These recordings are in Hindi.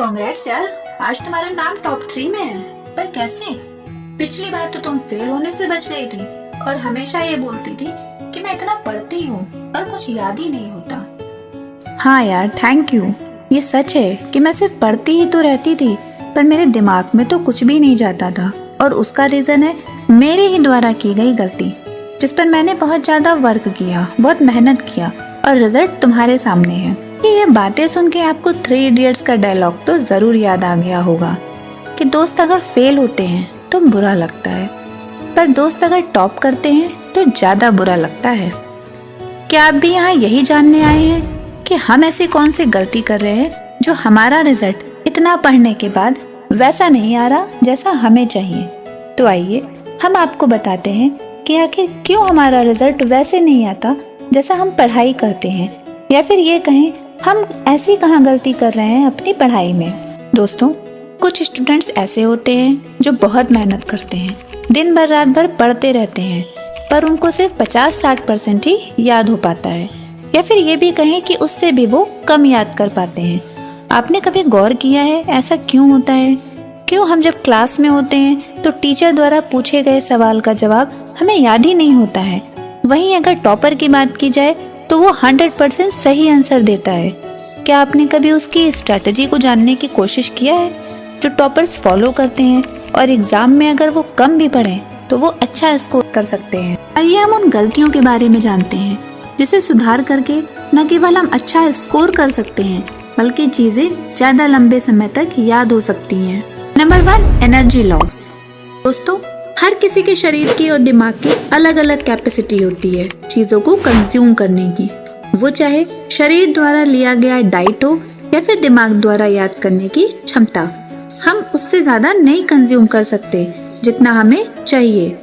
कांग्रेट्स यार, आज तुम्हारा नाम टॉप 3 में है। पर कैसे? पिछली बार तो तुम फेल होने से बच गई थी और हमेशा ये बोलती थी कि मैं इतना पढ़ती हूँ और कुछ याद ही नहीं होता। हाँ यार, थैंक यू। ये सच है कि मैं सिर्फ पढ़ती ही तो रहती थी, पर मेरे दिमाग में तो कुछ भी नहीं जाता था। और उसका रीज़न है मेरे ही द्वारा की गई गलती, जिस पर मैंने बहुत ज़्यादा वर्क किया, बहुत मेहनत किया और रिजल्ट तुम्हारे सामने है। ये बातें सुन के आपको 3 इडियट्स का डायलॉग तो ज़रूर याद आ गया होगा कि दोस्त अगर फेल होते हैं तो बुरा लगता है, पर दोस्त अगर टॉप करते हैं तो ज़्यादा बुरा लगता है। क्या आप भी यहाँ यही जानने आए हैं कि हम ऐसी कौन सी गलती कर रहे हैं जो हमारा रिजल्ट इतना पढ़ने के बाद वैसा नहीं आ रहा जैसा हमें चाहिए? तो आइए हम आपको बताते हैं कि आखिर क्यों हमारा रिजल्ट वैसे नहीं आता जैसा हम पढ़ाई करते हैं, या फिर ये कहें हम ऐसी कहाँ गलती कर रहे हैं अपनी पढ़ाई में। दोस्तों, कुछ स्टूडेंट्स ऐसे होते हैं जो बहुत मेहनत करते हैं, दिन भर रात भर पढ़ते रहते हैं, पर उनको सिर्फ 50-60% ही याद हो पाता है, या फिर ये भी कहें कि उससे भी वो कम याद कर पाते हैं। आपने कभी गौर किया है ऐसा क्यों होता है? क्यों हम जब क्लास में होते हैं तो टीचर द्वारा पूछे गए सवाल का जवाब हमें याद ही नहीं होता है, वहीं अगर टॉपर की बात की जाए तो वो 100% सही आंसर देता है। क्या आपने कभी उसकी स्ट्रैटेजी को जानने की कोशिश किया है जो टॉपर्स फॉलो करते हैं, और एग्जाम में अगर वो कम भी पढ़ें तो वो अच्छा स्कोर कर सकते हैं? आइए हम उन गलतियों के बारे में जानते हैं जिसे सुधार करके न केवल हम अच्छा स्कोर कर सकते हैं, बल्कि चीजें ज्यादा लंबे समय तक याद हो सकती हैं। Number 1, energy loss. दोस्तों, हर किसी के शरीर की और दिमाग की अलग अलग कैपेसिटी होती है चीजों को कंज्यूम करने की, वो चाहे शरीर द्वारा लिया गया डाइट हो या फिर दिमाग द्वारा याद करने की क्षमता। हम उससे ज्यादा नहीं कंज्यूम कर सकते जितना हमें चाहिए।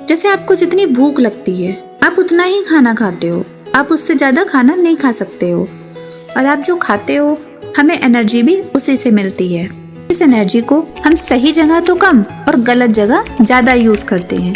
जैसे आपको जितनी भूख लगती है आप उतना ही खाना खाते हो, आप उससे ज्यादा खाना नहीं खा सकते हो, और आप जो खाते हो हमें एनर्जी भी उसी से मिलती है। इस एनर्जी को हम सही जगह तो कम और गलत जगह ज्यादा यूज करते हैं।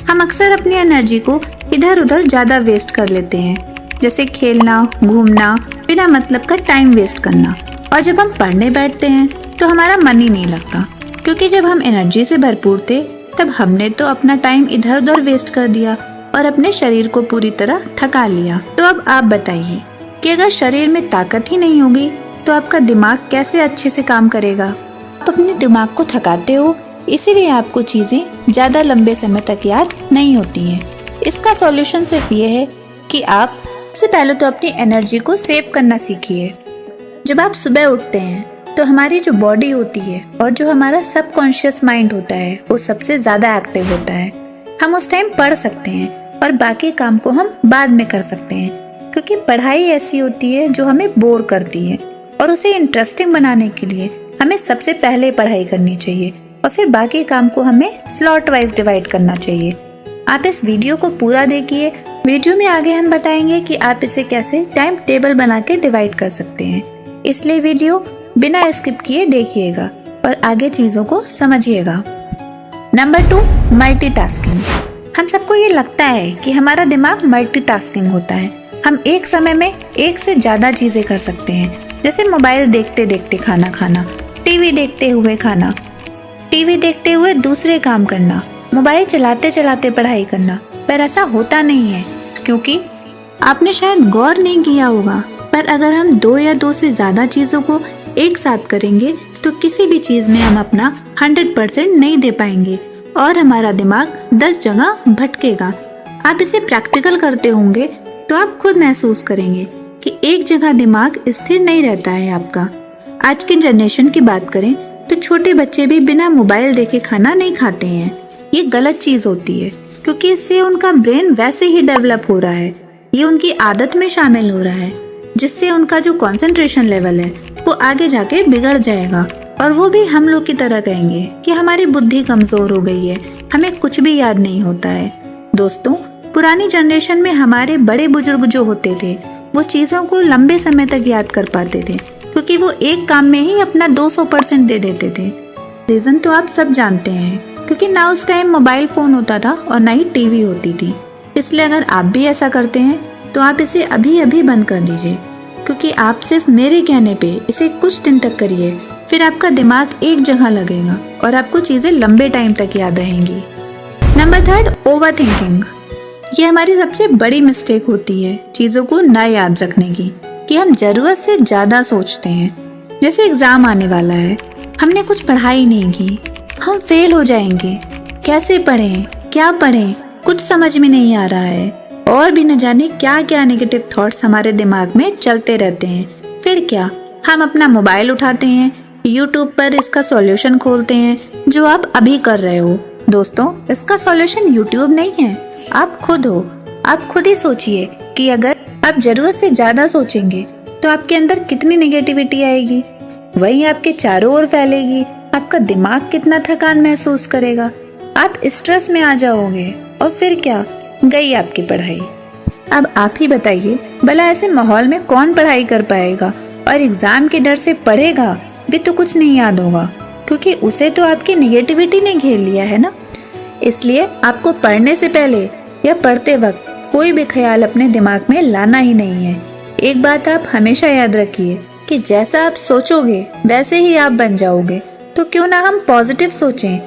हम अक्सर अपनी एनर्जी को इधर उधर ज्यादा वेस्ट कर लेते हैं, जैसे खेलना, घूमना, बिना मतलब का टाइम वेस्ट करना। और जब हम पढ़ने बैठते हैं तो हमारा मन ही नहीं लगता, क्योंकि जब हम एनर्जी से भरपूर थे तब हमने तो अपना टाइम इधर उधर वेस्ट कर दिया और अपने शरीर को पूरी तरह थका लिया। तो अब आप बताइए कि अगर शरीर में ताकत ही नहीं होगी तो आपका दिमाग कैसे अच्छे से काम करेगा? आप अपने दिमाग को थकाते हो, इसीलिए आपको चीजें ज्यादा लंबे समय तक याद नहीं होती हैं। इसका सॉल्यूशन सिर्फ ये है कि आप सबसे पहले तो अपनी एनर्जी को सेव करना सीखिए। जब आप सुबह उठते हैं तो हमारी जो बॉडी होती है और जो हमारा सबकॉन्शियस माइंड होता है वो सबसे ज्यादा एक्टिव होता है। हम उस टाइम पढ़ सकते हैं और बाकी काम को हम बाद में कर सकते हैं, क्योंकि पढ़ाई ऐसी होती है जो हमें बोर करती है, और उसे इंटरेस्टिंग बनाने के लिए हमें सबसे पहले पढ़ाई करनी चाहिए और फिर बाकी काम को हमें स्लॉट वाइज डिवाइड करना चाहिए। आप इस वीडियो को पूरा देखिए। वीडियो में आगे हम बताएंगे कि आप इसे कैसे टाइम टेबल बना के डिवाइड कर सकते हैं, इसलिए वीडियो बिना स्किप किए देखिएगा और आगे चीजों को समझिएगा। Number 2, multitasking. हम सबको ये लगता है कि हमारा दिमाग मल्टीटास्किंग होता है। हम एक समय में एक से ज्यादा चीजें कर सकते हैं, जैसे मोबाइल देखते देखते खाना खाना, टीवी देखते हुए खाना, टीवी देखते हुए दूसरे काम करना, मोबाइल चलाते चलाते पढ़ाई करना। पर ऐसा होता नहीं है, क्योंकि आपने शायद गौर नहीं किया होगा, पर अगर हम 2 या 2 से ज्यादा चीजों को एक साथ करेंगे तो किसी भी चीज में हम अपना 100% नहीं दे पाएंगे और हमारा दिमाग 10 जगह भटकेगा। आप इसे प्रैक्टिकल करते होंगे तो आप खुद महसूस करेंगे कि एक जगह दिमाग स्थिर नहीं रहता है आपका। आज की जनरेशन की बात करें तो छोटे बच्चे भी बिना मोबाइल देखे खाना नहीं खाते हैं। ये गलत चीज होती है, क्योंकि इससे उनका ब्रेन वैसे ही डेवलप हो रहा है, ये उनकी आदत में शामिल हो रहा है, जिससे उनका जो कंसंट्रेशन लेवल है वो आगे जाके बिगड़ जाएगा, और वो भी हम लोग की तरह कहेंगे कि हमारी बुद्धि कमजोर हो गई है, हमें कुछ भी याद नहीं होता है। दोस्तों, पुरानी जनरेशन में हमारे बड़े बुजुर्ग जो होते थे वो चीजों को लंबे समय तक याद कर पाते थे, क्योंकि वो एक काम में ही अपना 200% दे देते थे। रीजन तो आप सब जानते हैं, क्योंकि ना उस टाइम मोबाइल फोन होता था और ना ही टीवी होती थी। इसलिए अगर आप भी ऐसा करते हैं तो आप इसे अभी अभी बंद कर दीजिए, क्योंकि आप सिर्फ मेरे कहने पे इसे कुछ दिन तक करिए, फिर आपका दिमाग एक जगह लगेगा और आपको चीजें लंबे टाइम तक याद रहेंगी। Number 3, over thinking. ये हमारी सबसे बड़ी मिस्टेक होती है चीजों को ना याद रखने की, कि हम जरूरत से ज्यादा सोचते हैं। जैसे एग्जाम आने वाला है, हमने कुछ पढ़ाई नहीं की, हम फेल हो जाएंगे, कैसे पढ़ें, क्या पढ़ें, कुछ समझ में नहीं आ रहा है, और भी न जाने क्या क्या नेगेटिव थॉट्स हमारे दिमाग में चलते रहते हैं। फिर क्या, हम अपना मोबाइल उठाते हैं, यूट्यूब पर इसका सॉल्यूशन खोलते हैं, जो आप अभी कर रहे हो। दोस्तों, इसका सॉल्यूशन यूट्यूब नहीं है, आप खुद हो। आप खुद ही सोचिए कि अगर आप जरूरत से ज्यादा सोचेंगे तो आपके अंदर कितनी नेगेटिविटी आएगी, वही आपके चारों ओर फैलेगी। आपका दिमाग कितना थकान महसूस करेगा, आप स्ट्रेस में आ जाओगे, और फिर क्या, गई आपकी पढ़ाई। अब आप ही बताइए, भला ऐसे माहौल में कौन पढ़ाई कर पाएगा, और एग्जाम के डर से पढ़ेगा भी तो कुछ नहीं याद होगा, क्योंकि उसे तो आपकी नेगेटिविटी ने घेर लिया है ना। इसलिए आपको पढ़ने से पहले या पढ़ते वक्त कोई भी ख्याल अपने दिमाग में लाना ही नहीं है। एक बात आप हमेशा याद रखिए कि जैसा आप सोचोगे वैसे ही आप बन जाओगे। तो क्यों ना हम पॉजिटिव सोचें,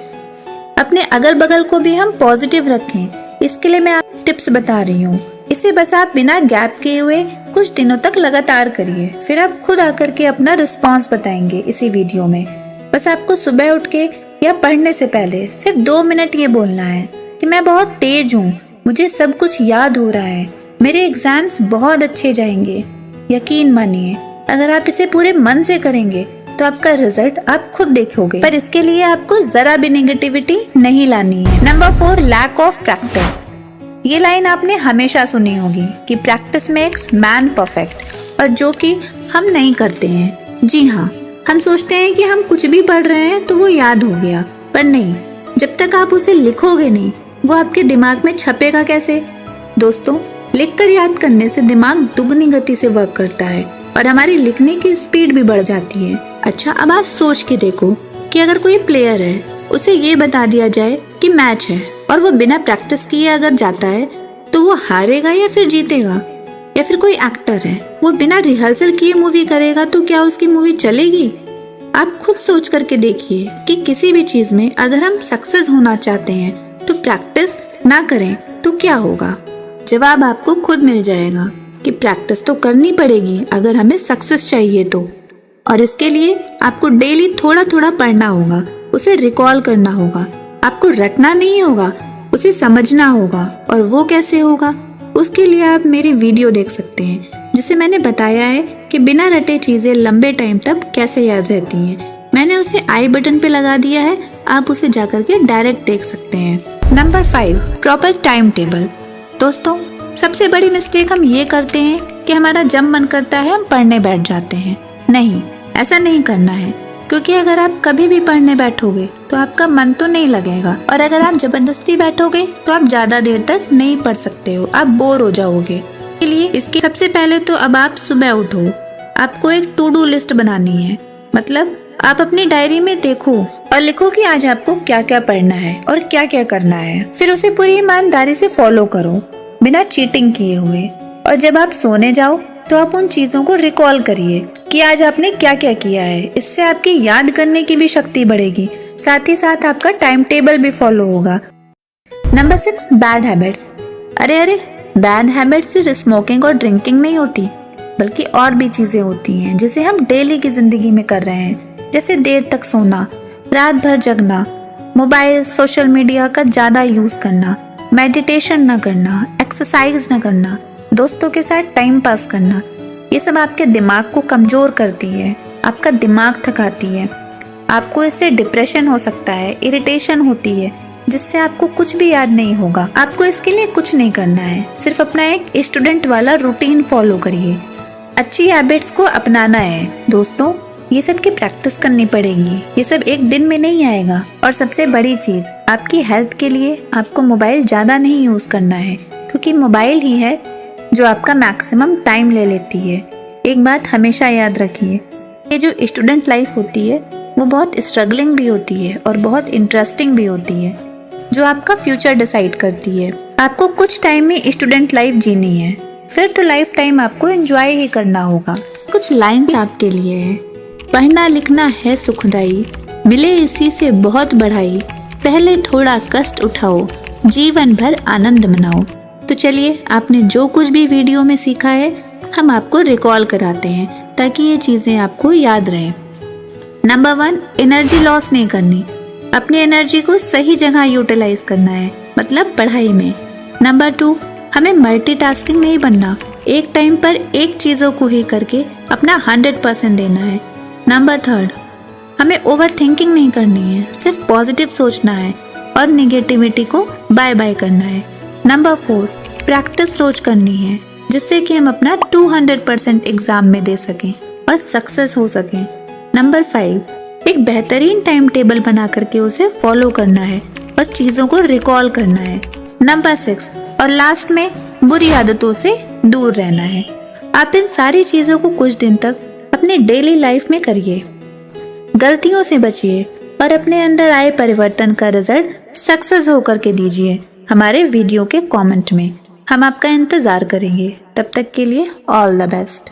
अपने अगल बगल को भी हम पॉजिटिव रखें। इसके लिए मैं आपको टिप्स बता रही हूँ। इसे बस आप बिना गैप किए हुए कुछ दिनों तक लगातार करिए, फिर आप खुद आकर के अपना रिस्पॉन्स बताएंगे इसी वीडियो में। बस आपको सुबह उठ के या पढ़ने से पहले सिर्फ 2 मिनट ये बोलना है कि मैं बहुत तेज हूँ, मुझे सब कुछ याद हो रहा है, मेरे एग्जाम्स बहुत अच्छे जाएंगे। यकीन मानिए, अगर आप इसे पूरे मन से करेंगे तो आपका रिजल्ट आप खुद देखोगे। पर इसके लिए आपको जरा भी नेगेटिविटी नहीं लानी है। Number 4, lack of practice. ये लाइन आपने हमेशा सुनी होगी कि प्रैक्टिस मेक्स मैन परफेक्ट, और जो कि हम नहीं करते हैं। जी हाँ, हम सोचते हैं कि हम कुछ भी पढ़ रहे हैं तो वो याद हो गया, पर नहीं। जब तक आप उसे लिखोगे नहीं, वो आपके दिमाग में छपेगा कैसे। दोस्तों, लिखकर याद करने से दिमाग दुगनी गति से वर्क करता है और हमारी लिखने की स्पीड भी बढ़ जाती है। अच्छा, अब आप सोच के देखो कि अगर कोई प्लेयर है, उसे ये बता दिया जाए कि मैच है, और वो बिना प्रैक्टिस किए अगर जाता है तो वो हारेगा या फिर जीतेगा। या फिर कोई एक्टर है, वो बिना रिहर्सल किए मूवी करेगा तो क्या उसकी मूवी चलेगी। आप खुद सोच करके देखिए कि किसी भी चीज में अगर हम सक्सेस होना चाहते हैं तो प्रैक्टिस ना करें तो क्या होगा। जवाब आपको खुद मिल जाएगा कि प्रैक्टिस तो करनी पड़ेगी अगर हमें सक्सेस चाहिए तो। और इसके लिए आपको डेली थोड़ा थोड़ा पढ़ना होगा, उसे रिकॉल करना होगा। आपको रटना नहीं होगा, उसे समझना होगा। और वो कैसे होगा, उसके लिए आप मेरी वीडियो देख सकते हैं, जिसे मैंने बताया है कि बिना रटे चीजें लंबे टाइम तक कैसे याद रहती हैं। मैंने उसे आई बटन पे लगा दिया है, आप उसे जाकर के डायरेक्ट देख सकते हैं। Number 5, proper time table. दोस्तों, सबसे बड़ी मिस्टेक हम ये करते हैं कि हमारा जब मन करता है हम पढ़ने बैठ जाते हैं। नहीं, ऐसा नहीं करना है, क्योंकि अगर आप कभी भी पढ़ने बैठोगे तो आपका मन तो नहीं लगेगा, और अगर आप जबरदस्ती बैठोगे तो आप ज्यादा देर तक नहीं पढ़ सकते हो, आप बोर हो जाओगे। इसके सबसे पहले तो अब आप सुबह उठो, आपको एक टू डू लिस्ट बनानी है। मतलब आप अपनी डायरी में देखो और लिखो कि आज आपको क्या क्या पढ़ना है और क्या क्या करना है। फिर उसे पूरी ईमानदारी से फॉलो करो, बिना चीटिंग किए हुए। और जब आप सोने जाओ तो आप उन चीजों को रिकॉल करिए कि आज आपने क्या क्या किया है। इससे आपकी याद करने की भी शक्ति बढ़ेगी, साथ ही साथ आपका टाइम टेबल भी फॉलो होगा। Number 6, bad habits. अरे बैड हैबिट्स सिर्फ स्मोकिंग और ड्रिंकिंग नहीं होती, बल्कि और भी चीजें होती हैं जिसे हम डेली की जिंदगी में कर रहे हैं। जैसे देर तक सोना, रात भर जगना, मोबाइल सोशल मीडिया का ज्यादा यूज करना, मेडिटेशन न करना, एक्सरसाइज न करना, दोस्तों के साथ टाइम पास करना। ये सब आपके दिमाग को कमजोर करती है, आपका दिमाग थकाती है। आपको इससे डिप्रेशन हो सकता है, इरिटेशन होती है, जिससे आपको कुछ भी याद नहीं होगा। आपको इसके लिए कुछ नहीं करना है, सिर्फ अपना एक स्टूडेंट वाला रूटीन फॉलो करिए। अच्छी हैबिट्स को अपनाना है। दोस्तों, ये सब की प्रैक्टिस करनी पड़ेगी, ये सब एक दिन में नहीं आएगा। और सबसे बड़ी चीज, आपकी हेल्थ के लिए आपको मोबाइल ज्यादा नहीं यूज करना है, क्योंकि मोबाइल ही है जो आपका मैक्सिमम टाइम ले लेती है। एक बात हमेशा याद रखिए, ये जो स्टूडेंट लाइफ होती है वो बहुत स्ट्रगलिंग भी होती है और बहुत इंटरेस्टिंग भी होती है, जो आपका फ्यूचर डिसाइड करती है। आपको कुछ टाइम में स्टूडेंट लाइफ जीनी है, फिर तो लाइफ टाइम आपको एंजॉय ही करना होगा। कुछ लाइन्स आपके लिए है पढ़ना लिखना है सुखदाई, मिले इसी से बहुत बढ़ाई, पहले थोड़ा कष्ट उठाओ, जीवन भर आनंद मनाओ। तो चलिए, आपने जो कुछ भी वीडियो में सीखा है हम आपको रिकॉल कराते हैं ताकि ये चीज़ें आपको याद रहें। नंबर 1, एनर्जी लॉस नहीं करनी, अपनी एनर्जी को सही जगह यूटिलाइज करना है, मतलब पढ़ाई में। नंबर 2, हमें मल्टीटास्किंग नहीं बनना, एक टाइम पर एक चीज़ों को ही करके अपना 100% देना है। नंबर 3, हमें ओवर थिंकिंग नहीं करनी है, सिर्फ पॉजिटिव सोचना है और निगेटिविटी को बाय बाय करना है। नंबर 4, प्रैक्टिस रोज करनी है जिससे कि हम अपना 200% एग्जाम में दे सकें और सक्सेस हो सकें। नंबर 5, एक बेहतरीन टाइम टेबल बना करके उसे फॉलो करना है और चीज़ों को रिकॉल करना है। नंबर 6 और लास्ट में, बुरी आदतों से दूर रहना है। आप इन सारी चीज़ों को कुछ दिन तक अपनी डेली लाइफ में करिए, गलतियों से बचिए और अपने अंदर आए परिवर्तन का रिजल्ट सक्सेस होकर के दीजिए हमारे वीडियो के कमेंट में। हम आपका इंतज़ार करेंगे। तब तक के लिए ऑल द बेस्ट।